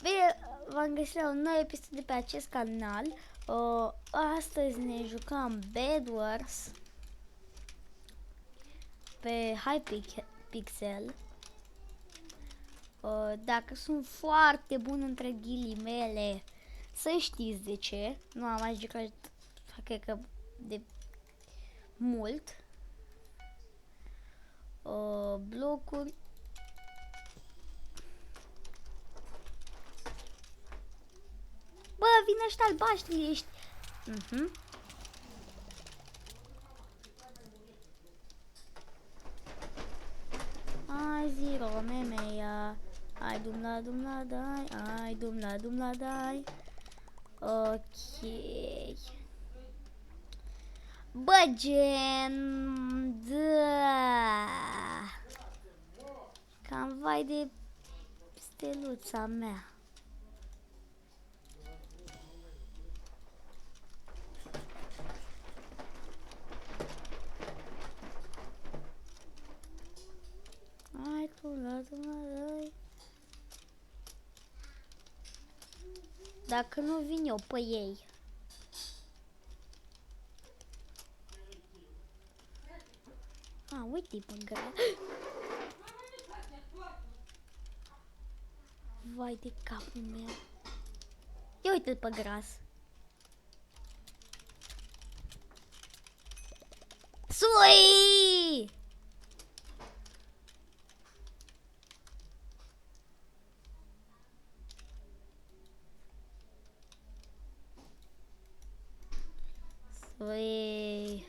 Bine, v-am găsit la un nou episod de pe acest canal. Astăzi ne jucăm Bed Wars pe Hypixel. Dacă sunt foarte bun între ghilimele, să știți de ce. Nu am mai jucat, cred că de mult. Blocuri. Bă, vine ăștia albaștri, ești. Ai zero, memeia. Ai dumla dai, ai dumla dai. Ok. Bă, gen, da. Cam vai de steluța mea. Ai dumla dai. Dacă nu vin eu pe ei. Uite-i pe gras. Vai de capul meu. Ia uite-l pe gras. Sui! Sui!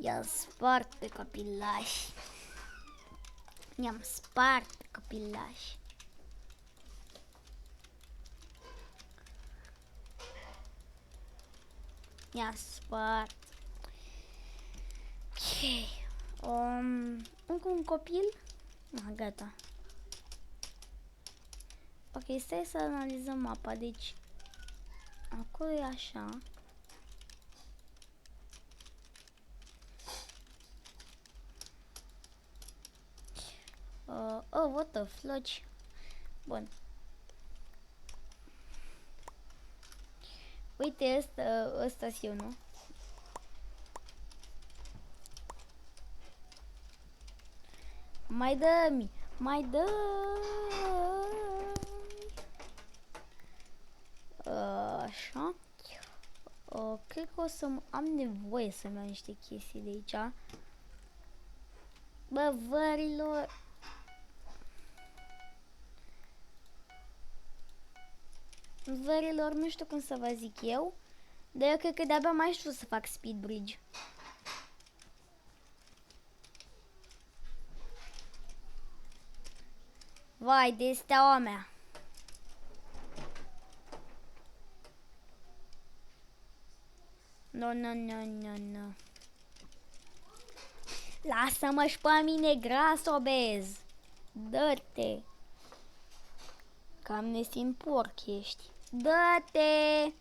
I-am spart pe copilași. I-am spart pe copilași. I-am spart. Ok. Încă un copil? Gata. Ok, stai să analizăm mapa. Deci, acolo e așa. Oh, what the floci. Bun. Uite, ăsta-s eu, nu? Mai dă-mi! Mai dă! Așa. Cred că o să am nevoie să-mi iau niște chestii de aici. Bă, vărilor! Vărilor, nu știu cum să vă zic eu, dar eu cred că de-abia mai știu să fac speed bridge. Vai de steaua mea. No. Lasă-mă și pe mine gras obez. Dă-te. Cam nesimt porc ești. Dă-te.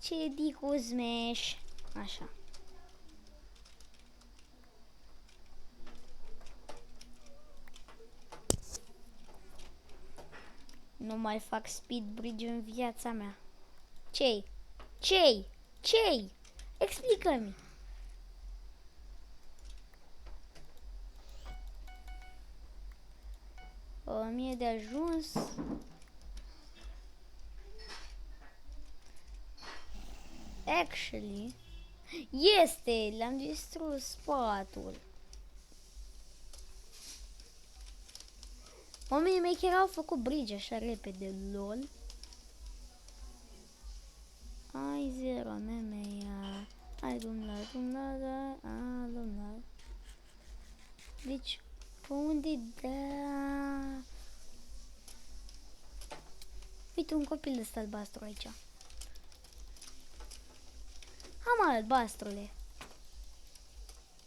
Ce dicu smash. Așa. Nu mai fac speed bridge în viața mea. Ce-i? Ce-i? Ce-i? Explică-mi. Mie de ajuns. Actually, este, le-am distrus spatul. Oamenii mei chiar au făcut bridge așa repede, lol. Ai zero, memeia. Ai dumla, dumla. Deci, pe unde da? Uite un copil ăsta albastru aici. Hai mă, albastrule.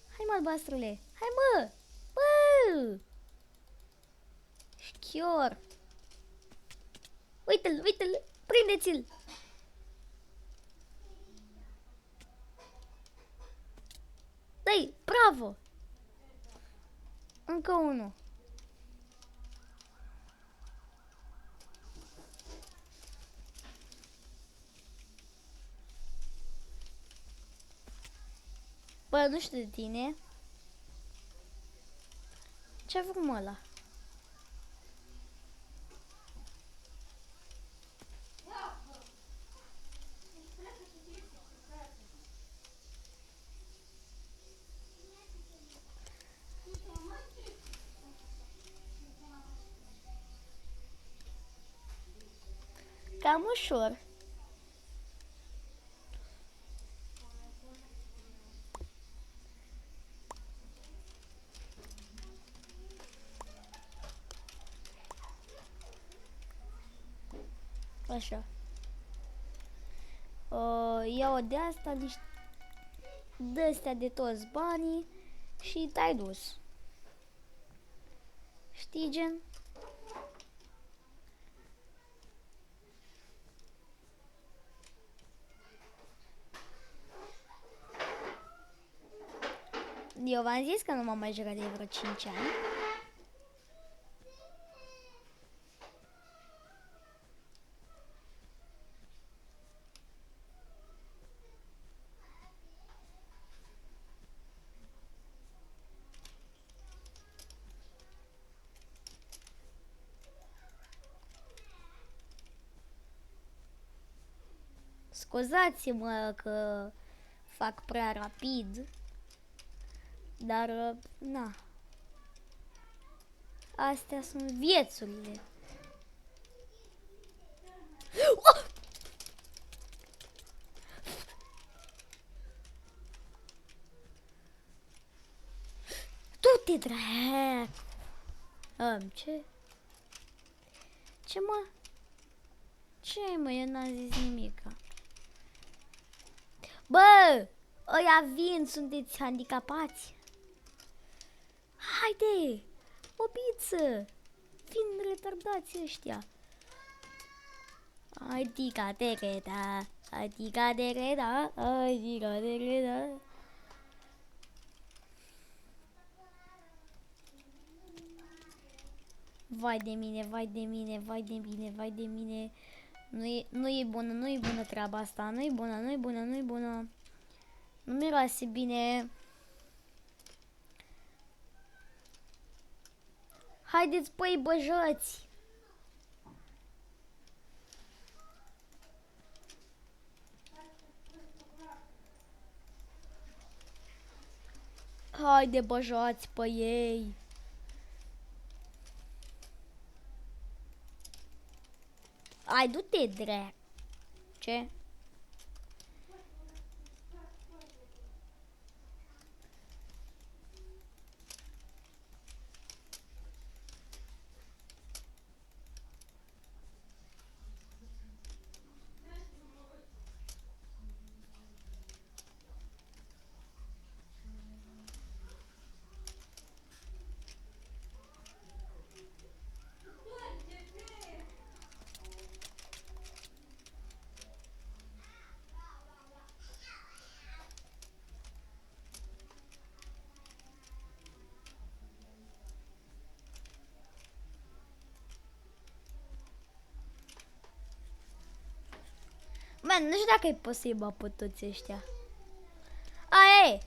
Hai mă, albastrule. Hai mă. Bă! Șchior. Uite-l, uite-l. Prindeți-l. Dai, bravo. Încă unul. Bă, nu știu de tine. Ce-a făcut mă ăla? Cam ușor. Așa. Iau de asta niște de-astea de toți banii și te-ai dus. Știi, gen? Eu v-am zis că nu m-am mai jucat de vreo 5 ani. Scuzați-mă că fac prea rapid, dar, na, astea sunt viețurile. Du-te, dracu! Ce? Ce, mă? Ce, mă? Eu n-am zis nimica. Bă! Ăia vin, sunteți handicapați? Haide! O piță! Vin retardați ăștia! Adică de reda, adică de reda, adică de reda. Vai de mine, vai de mine, vai de mine, vai de mine. Nu e bună, nu e bună treaba asta, nu e bună, nu e bună, nu e bună. Nu miroase bine. Haideți, păi, băjăți! Haide, băjați pe ei! Ai, du-te, drac! Ce? Man, nu știu dacă e posibil pe toți ăștia. Aie!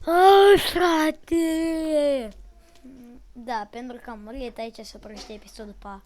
Oh, frate! Da, pentru că am murit aici se oprește episodul, pa.